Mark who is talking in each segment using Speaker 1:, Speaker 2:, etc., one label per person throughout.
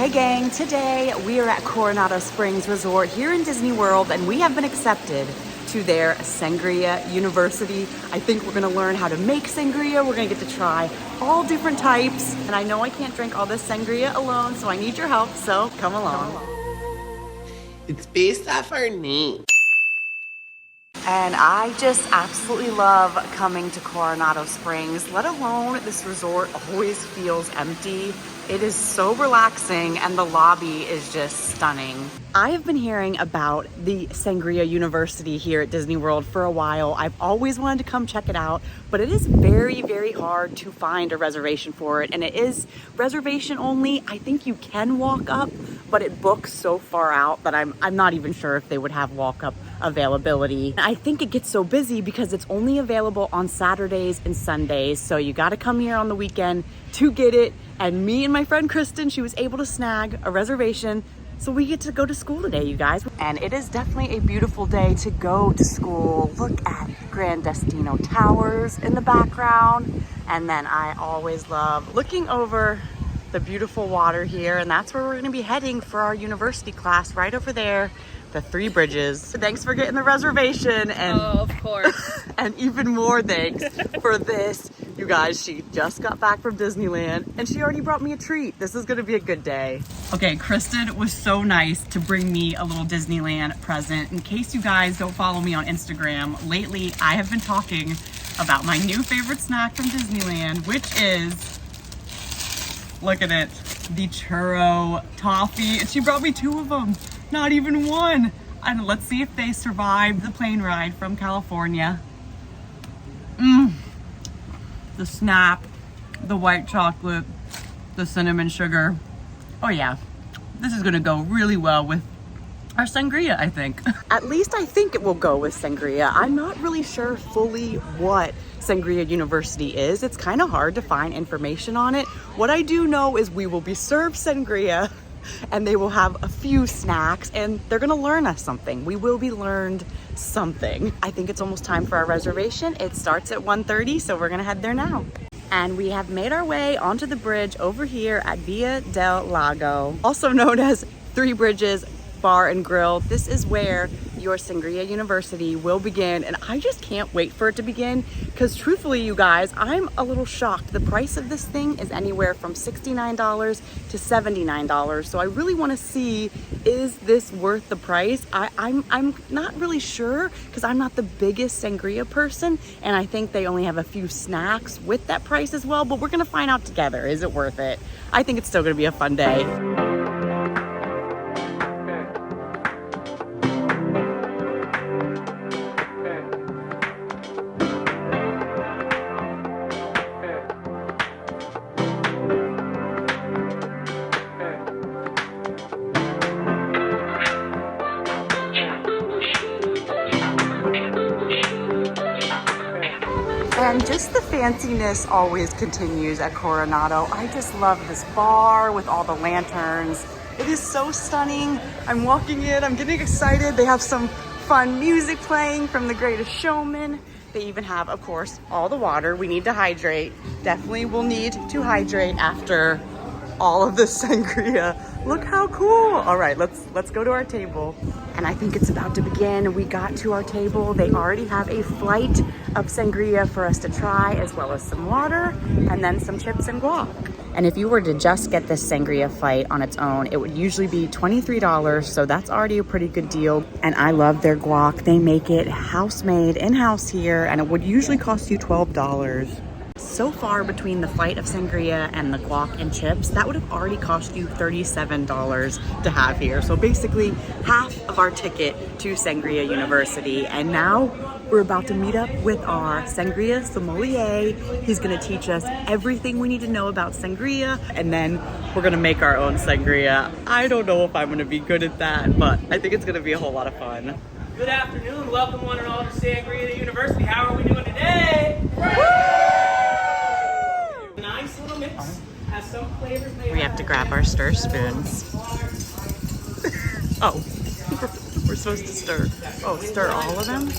Speaker 1: Hey gang, today we are at Coronado Springs Resort here in Disney World, and we have been accepted to their Sangria University. I think we're gonna learn how to make sangria. We're gonna get to try all different types. And I know I can't drink all this sangria alone, so I need your help, so come along.
Speaker 2: It's based off our name.
Speaker 1: And I just absolutely love coming to Coronado Springs, let alone this resort always feels empty. It is so relaxing and the lobby is just stunning. I have been hearing about the Sangria University here at Disney World for a while. I've always wanted to come check it out, but it is very, very hard to find a reservation for it. And it is reservation only. I think you can walk up, but it books so far out that I'm not even sure if they would have walk-up availability. I think it gets so busy because it's only available on Saturdays and Sundays. So you got to come here on the weekend to get it. And me and my friend Kristen, she was able to snag a reservation. So we get to go to school today, you guys. And it is definitely a beautiful day to go to school. Look at Grand Destino Towers in the background. And then I always love looking over the beautiful water here. And that's where we're gonna be heading for our university class, right over there, the Three Bridges. Thanks for getting the reservation. And
Speaker 3: of course.
Speaker 1: And even more thanks for this. You guys, she just got back from Disneyland and she already brought me a treat. This is gonna be a good day. Okay, Kristen was so nice to bring me a little Disneyland present. In case you guys don't follow me on Instagram, lately I have been talking about my new favorite snack from Disneyland, which is, look at it, the churro toffee. And she brought me 2 of them, not even 1. And let's see if they survived the plane ride from California. The snap, the white chocolate, the cinnamon sugar. Oh yeah, this is gonna go really well with our sangria, I think. At least I think it will go with sangria. I'm not really sure fully what Sangria University is. It's kind of hard to find information on it. What I do know is we will be served sangria and they will have a few snacks and they're gonna learn us something. We will be learned something. I think it's almost time for our reservation. It starts at 1:30, so we're gonna head there now. And we have made our way onto the bridge over here at Via del Lago, also known as Three Bridges Bar and Grill. This is where your Sangria University will begin, and I just can't wait for it to begin because truthfully, you guys, I'm a little shocked. The price of this thing is anywhere from $69 to $79, so I really want to see, is this worth the price? I'm not really sure because I'm not the biggest sangria person, and I think they only have a few snacks with that price as well, but we're gonna find out together. Is it worth it? I think it's still gonna be a fun day. And just the fanciness always continues at Coronado. I just love this bar with all the lanterns. It is so stunning. I'm walking in, I'm getting excited. They have some fun music playing from The Greatest Showman. They even have, of course, all the water. We need to hydrate. Definitely will need to hydrate after all of this sangria. Look how cool. All right, let's go to our table. And I think it's about to begin. We got to our table. They already have a flight of sangria for us to try, as well as some water and then some chips and guac. And if you were to just get this sangria flight on its own, it would usually be $23. So that's already a pretty good deal. And I love their guac. They make it house-made in-house here, and it would usually cost you $12. So far between the flight of sangria and the guac and chips, that would have already cost you $37 to have here. So basically half of our ticket to Sangria University. And now we're about to meet up with our sangria sommelier. He's gonna teach us everything we need to know about sangria, and then we're gonna make our own sangria. I don't know if I'm gonna be good at that, but I think it's gonna be a whole lot of fun.
Speaker 4: Good afternoon, welcome one and all to Sangria University. How are we doing today? Nice little mix. Has some flavors.
Speaker 1: We have to grab our stir spoons. Oh, we're supposed to stir. Oh, stir all of them?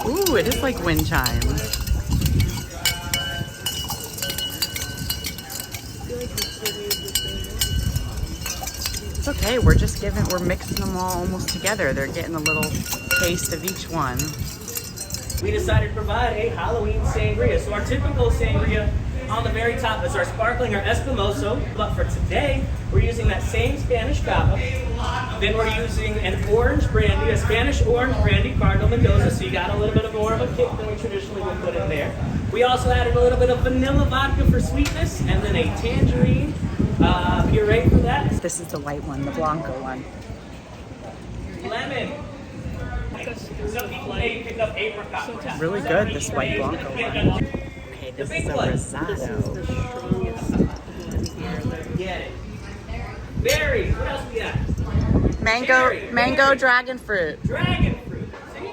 Speaker 1: Ooh, it is like wind chimes. It's okay. We're mixing them all almost together. They're getting a little taste of each one.
Speaker 4: We decided to provide a Halloween sangria. So our typical sangria on the very top is our sparkling or espumoso, but for today, we're using that same Spanish cava. Then we're using an orange brandy, a Spanish orange brandy, Cardinal Mendoza, so you got a little bit more of a kick than we traditionally would put in there. We also added a little bit of vanilla vodka for sweetness, and then a tangerine puree for that.
Speaker 1: This is the white one, the Blanco one.
Speaker 4: Lemon. Some people may pick up apricot.
Speaker 1: Really good, this white Blanco one. Okay, this is a risotto.
Speaker 4: Get it. Berries. What else we got?
Speaker 1: Mango dragon fruit.
Speaker 4: Dragon fruit. See?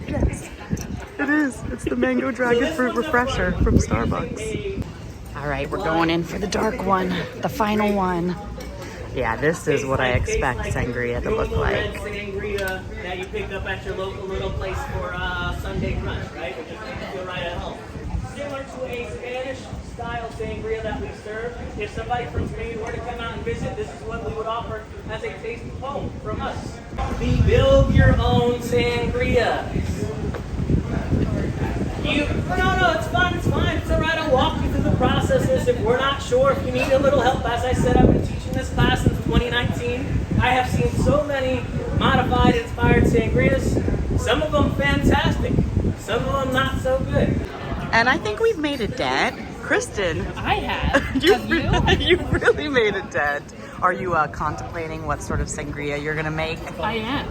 Speaker 1: Yes, it is. It's the mango dragon fruit refresher from Starbucks. All right, we're going in for the dark one, the final one. Yeah, this is what I expect sangria to look like.
Speaker 4: Sangria that you pick up at your local little place for Sunday brunch, right? Which is makes you feel right at home. Similar to a Spanish-style sangria that we serve. If somebody from Spain were to come out and visit, this is what we would offer as a taste of home from us. The build your own sangria. No, it's fine. It's all right. I'll walk you through the processes. If we're not sure, if you need a little help, as I said, I've been teaching this class since 2019. I have seen so many modified, inspired sangrias. Some of them fantastic, some of them not so good.
Speaker 1: And I think we've made a dent. Kristen.
Speaker 3: I have. Have you?
Speaker 1: You've really made a dent. Are you contemplating what sort of sangria you're gonna make?
Speaker 3: I am.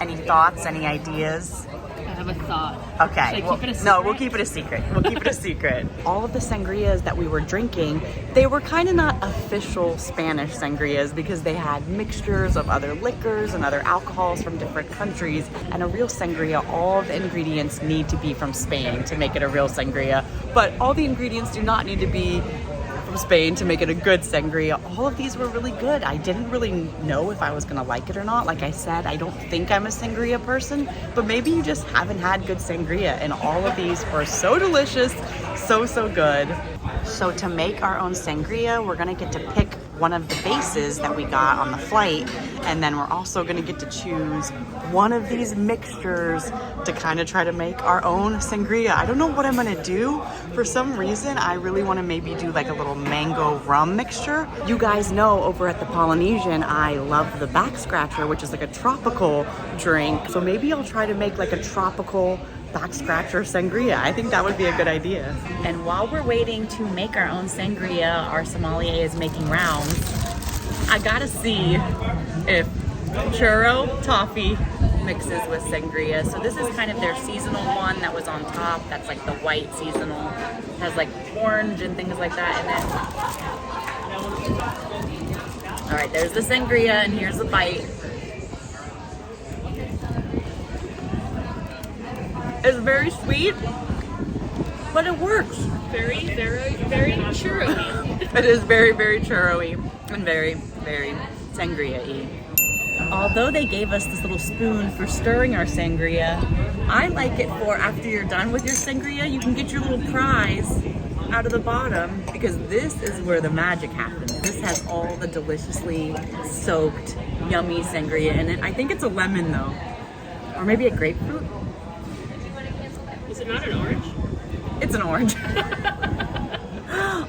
Speaker 1: Any thoughts, any ideas?
Speaker 3: I have a thought.
Speaker 1: Okay.
Speaker 3: Should I keep it a secret?
Speaker 1: No, we'll keep it a secret. We'll keep it a secret. All of the sangrias that we were drinking, they were kind of not official Spanish sangrias because they had mixtures of other liquors and other alcohols from different countries. And a real sangria, all of the ingredients need to be from Spain to make it a real sangria. But all the ingredients do not need to be from Spain to make it a good sangria. All of these were really good. I didn't really know if I was gonna like it or not. Like I said, I don't think I'm a sangria person, but maybe you just haven't had good sangria, and all of these were so delicious, so good. So to make our own sangria, we're gonna get to pick one of the bases that we got on the flight, and then we're also gonna get to choose one of these mixtures to kind of try to make our own sangria. I don't know what I'm gonna do. For some reason, I really wanna maybe do like a little mango rum mixture. You guys know over at the Polynesian, I love the back scratcher, which is like a tropical drink. So maybe I'll try to make like a tropical back scratcher sangria. I think that would be a good idea.
Speaker 3: And while we're waiting to make our own sangria, our sommelier is making rounds. I gotta see if churro toffee mixes with sangria. So this is kind of their seasonal one that was on top. That's like the white seasonal. It has like orange and things like that in it. All right, there's the sangria, and here's the bite. It's very sweet, but it works. Very churro-y.
Speaker 1: It is very churro-y and very sangria-y. Although they gave us this little spoon for stirring our sangria, I like it for after you're done with your sangria, you can get your little prize out of the bottom, because this is where the magic happens. This has all the deliciously soaked, yummy sangria in it. I think it's a lemon though, or maybe a grapefruit.
Speaker 3: Is it not an orange?
Speaker 1: It's an orange.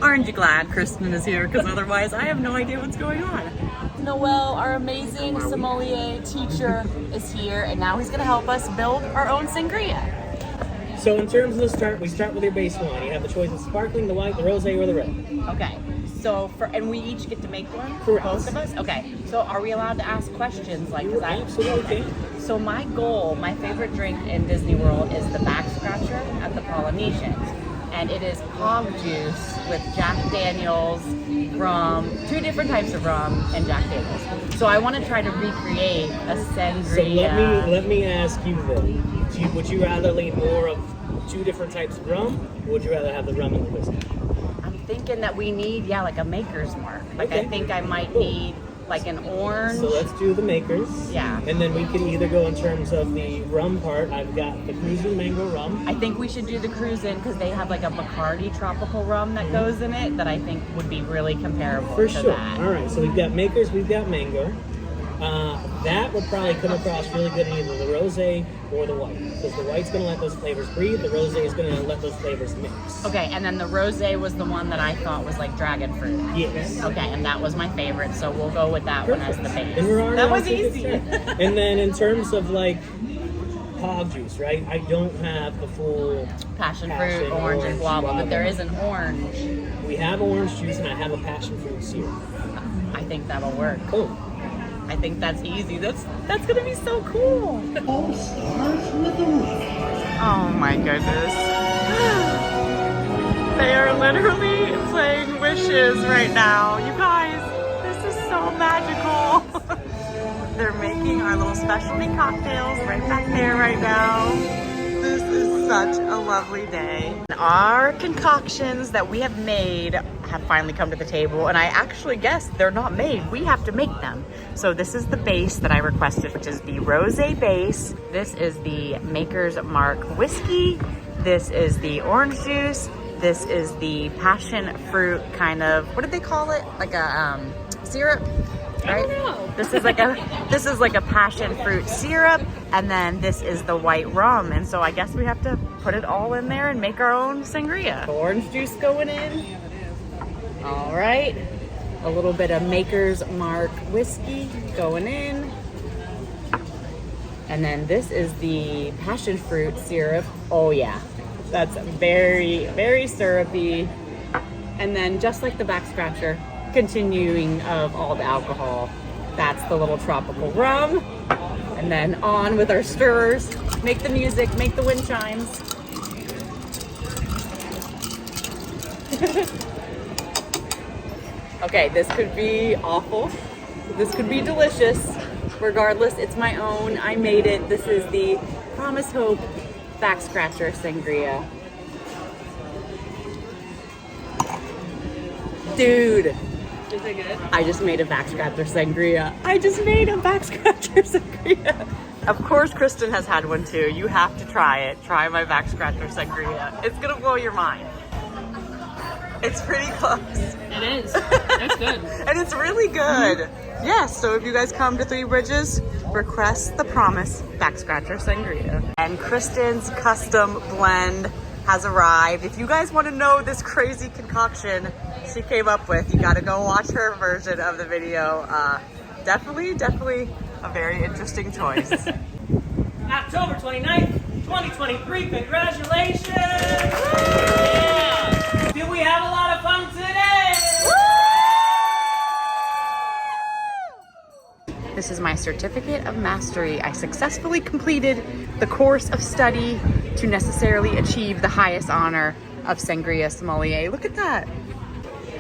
Speaker 1: Aren't you glad Kristen is here? Because otherwise I have no idea what's going on. Noel, our amazing sommelier teacher, is here, and now he's going to help us build our own sangria.
Speaker 4: So in terms of the start, we start with your base wine. You have the choice of sparkling, the white, the rosé, or the red.
Speaker 1: Okay. So and we each get to make one?
Speaker 4: Correct.
Speaker 1: Both of us? Okay. So are we allowed to ask questions? Like,
Speaker 4: You absolutely can.
Speaker 1: So my goal, my favorite drink in Disney World is the back scratcher at the Polynesian. And it is hog juice with Jack Daniels, rum, 2 different types of rum, and Jack Daniels. So I want to try to recreate a sangria.
Speaker 4: So let me ask you then. Would you rather lean more of 2 different types of rum, or would you rather have the rum and the whiskey?
Speaker 1: I'm thinking that we need, like a maker's mark. Like
Speaker 4: Okay.
Speaker 1: I think I might
Speaker 4: Cool.
Speaker 1: need
Speaker 3: like an orange.
Speaker 4: So let's do the makers.
Speaker 3: Yeah.
Speaker 4: And then we can either go in terms of the rum part. I've got the Cruisin' Mango Rum.
Speaker 3: I think we should do the Cruisin' because they have like a Bacardi tropical rum that goes in it that I think would be really comparable
Speaker 4: For
Speaker 3: to
Speaker 4: sure.
Speaker 3: that.
Speaker 4: All right, so we've got makers, we've got mango. That would probably come across really good in either the rosé or the white, because the white's going to let those flavors breathe, the rosé is going to let those flavors mix.
Speaker 3: Okay, and then the rosé was the one that I thought was like dragon fruit.
Speaker 4: Yes.
Speaker 3: Okay, and that was my favorite, so we'll go with that one as the base.
Speaker 4: And we're already
Speaker 3: That
Speaker 4: on
Speaker 3: was
Speaker 4: to good
Speaker 3: easy.
Speaker 4: start. And then in terms of like hog juice, right? I don't have the full
Speaker 3: Passion fruit, orange, and guava, but there is an orange.
Speaker 4: We have orange juice and I have a passion fruit syrup.
Speaker 3: I think that'll work.
Speaker 4: Cool.
Speaker 3: I think that's easy. That's gonna be so cool.
Speaker 1: Oh my goodness. They are literally playing wishes right now. You guys, this is so magical. They're making our little specialty cocktails right back there right now. This is such a lovely day. Our concoctions that we have made have finally come to the table, and I actually guess they're not made. We have to make them. So this is the base that I requested, which is the rosé base. This is the Maker's Mark whiskey. This is the orange juice. This is the passion fruit kind of, what did they call it? Like a syrup? Right?
Speaker 3: I don't know.
Speaker 1: This is like a passion fruit syrup, and then this is the white rum. And so I guess we have to put it all in there and make our own sangria. Orange juice going in. All right. A little bit of Maker's Mark whiskey going in. And then this is the passion fruit syrup. Oh yeah. That's very, very syrupy. And then just like the back scratcher, continuing of all the alcohol. That's the little tropical rum. And then on with our stirrers. Make the music, make the wind chimes. Okay, this could be awful. This could be delicious. Regardless, it's my own. I made it. This is the Promise Hope Back Scratcher Sangria. Dude.
Speaker 3: Is it good?
Speaker 1: I just made a back scratcher sangria. Of course, Kristen has had one too. You have to try it. Try my back scratcher sangria. It's gonna blow your mind. It's pretty close.
Speaker 3: It is. It's good.
Speaker 1: And it's really good. Yes, so if you guys come to Three Bridges, request the Promise Back Scratcher Sangria. And Kristen's custom blend has arrived. If you guys want to know this crazy concoction she came up with, you got to go watch her version of the video. Definitely a very interesting choice.
Speaker 4: October 29th, 2023. Congratulations! Yeah. Did we have a lot of fun today?
Speaker 1: This is my certificate of mastery. I successfully completed the course of study to necessarily achieve the highest honor of Sangria Sommelier. Look at that.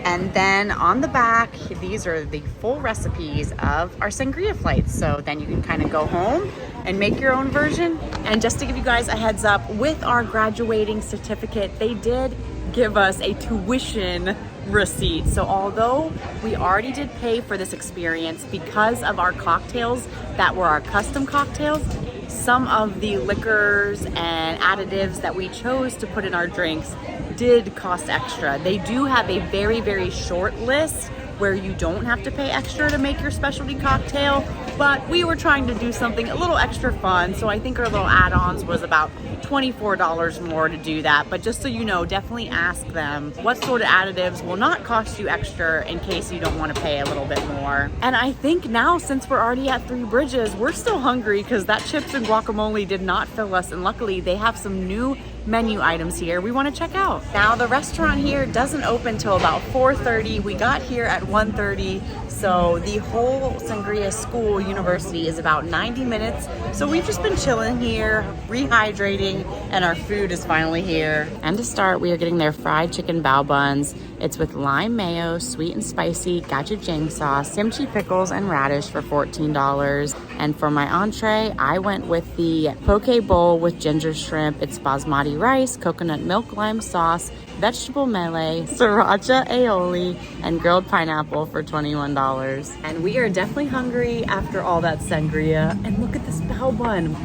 Speaker 1: And then on the back, these are the full recipes of our sangria flights. So then you can kind of go home and make your own version. And just to give you guys a heads up, with our graduating certificate, they did give us a tuition receipt. So although we already did pay for this experience, because of our cocktails that were our custom cocktails, some of the liquors and additives that we chose to put in our drinks did cost extra. They do have a very, very short list where you don't have to pay extra to make your specialty cocktail, but we were trying to do something a little extra fun, so I think our little add-ons was about $24 more to do that. But just so you know, definitely ask them what sort of additives will not cost you extra in case you don't want to pay a little bit more. And I think now, since we're already at Three Bridges, we're still hungry because that chips and guacamole did not fill us, and luckily they have some new menu items here we want to check out. Now the restaurant here doesn't open till about 4:30. We got here at 1:30, so the whole Sangria School University is about 90 minutes. So we've just been chilling here, rehydrating,
Speaker 3: morning and our food is finally here. And to start, we are getting their fried chicken bao buns. It's with lime mayo, sweet and spicy, gochujang sauce, kimchi pickles, and radish for $14. And for my entree, I went with the poke bowl with ginger shrimp. It's basmati rice, coconut milk lime sauce, vegetable melee, sriracha aioli, and grilled pineapple for $21. And we are definitely hungry after all that sangria. And look at this bao bun.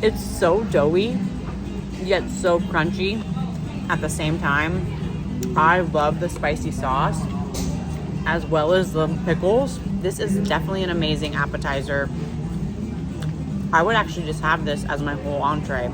Speaker 3: It's so doughy, yet so crunchy at the same time. I love the spicy sauce as well as the pickles. This is definitely an amazing appetizer. I would actually just have this as my whole entree.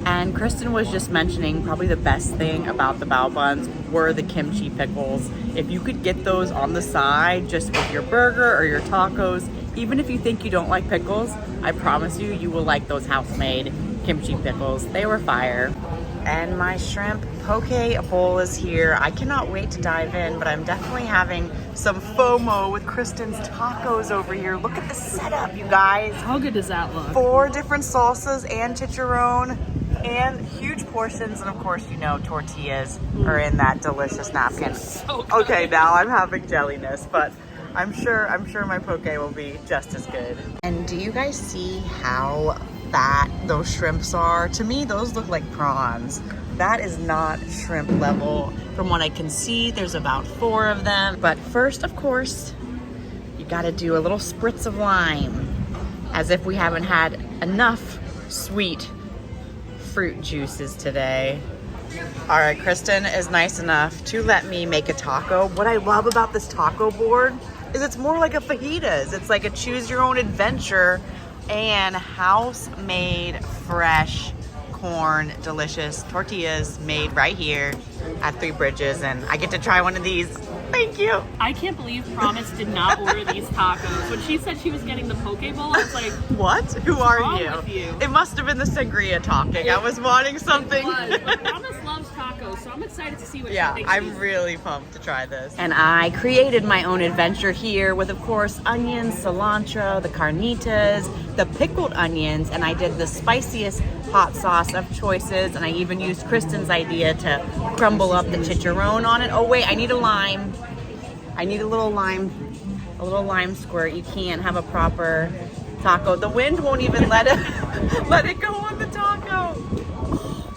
Speaker 3: And Kristen was just mentioning probably the best thing about the bao buns were the kimchi pickles. If you could get those on the side just with your burger or your tacos, even if you think you don't like pickles, I promise you, you will like those house-made kimchi pickles. They were fire. And my shrimp poke bowl is here. I cannot wait to dive in, but I'm definitely having some FOMO with Kristen's tacos over here. Look at the setup, you guys.
Speaker 5: How good does that look?
Speaker 1: 4 different salsas and chicharron and huge portions. And of course, you know, tortillas are in that delicious napkin.
Speaker 5: So good.
Speaker 1: Okay, now I'm having jelliness, but I'm sure my poke will be just as good. And do you guys see how fat those shrimps are? To me, those look like prawns. That is not shrimp level. From what I can see, there's about 4 of them. But first, of course, you gotta do a little spritz of lime, as if we haven't had enough sweet fruit juices today. All right, Kristen is nice enough to let me make a taco. What I love about this taco board is it's more like a fajitas. It's like a choose your own adventure, and house-made fresh corn delicious tortillas made right here at Three Bridges, and I get to try one of these. Thank you.
Speaker 5: I can't believe Promise did not order these tacos. When she said she was getting the poke bowl, I was like,
Speaker 1: What? Who are
Speaker 5: wrong
Speaker 1: you?
Speaker 5: with you?
Speaker 1: It must have been the sangria talking. I was wanting something.
Speaker 5: but Promise loves tacos, so I'm excited to see what
Speaker 1: Yeah,
Speaker 5: she thinks.
Speaker 1: I'm really pumped to try this.
Speaker 3: And I created my own adventure here with, of course, onions, cilantro, the carnitas, the pickled onions, and I did the spiciest hot sauce of choices, and I even used Kristen's idea to crumble up the chicharron on it. Oh wait, I need a lime. I need a little lime squirt. You can't have a proper taco. The wind won't even let it go on the taco.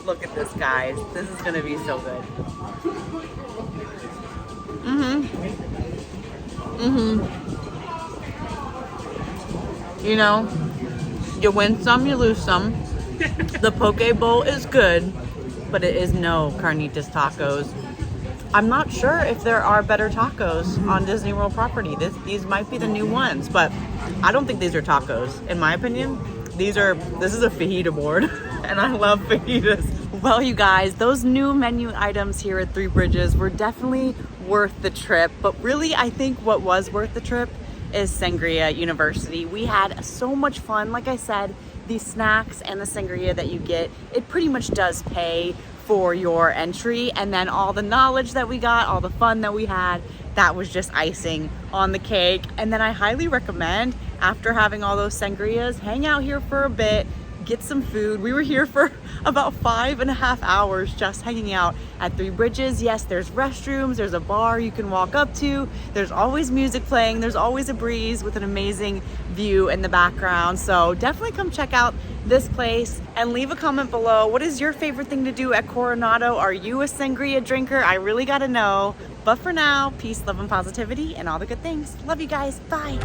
Speaker 3: Look at this, guys. This is gonna be so good. You know, you win some, you lose some. The poke bowl is good, but it is no carnitas tacos. I'm not sure if there are better tacos on Disney World property. These might be the new ones, but I don't think these are tacos. In my opinion, this is a fajita board, and I love fajitas. Well, you guys, those new menu items here at Three Bridges were definitely worth the trip, but really I think what was worth the trip is Sangria University. We had so much fun. Like I said, these snacks and the sangria that you get, it pretty much does pay for your entry, and then all the knowledge that we got, all the fun that we had, that was just icing on the cake. And then I highly recommend, after having all those sangrias, hang out here for a bit, get some food. We were here for about 5.5 hours just hanging out at Three Bridges. Yes, there's restrooms, there's a bar you can walk up to, there's always music playing, there's always a breeze with an amazing view in the background. So definitely come check out this place and leave a comment below. What is your favorite thing to do at Coronado? Are you a sangria drinker? I really gotta know. But for now, peace, love, and positivity, and all the good things. Love you guys. Bye.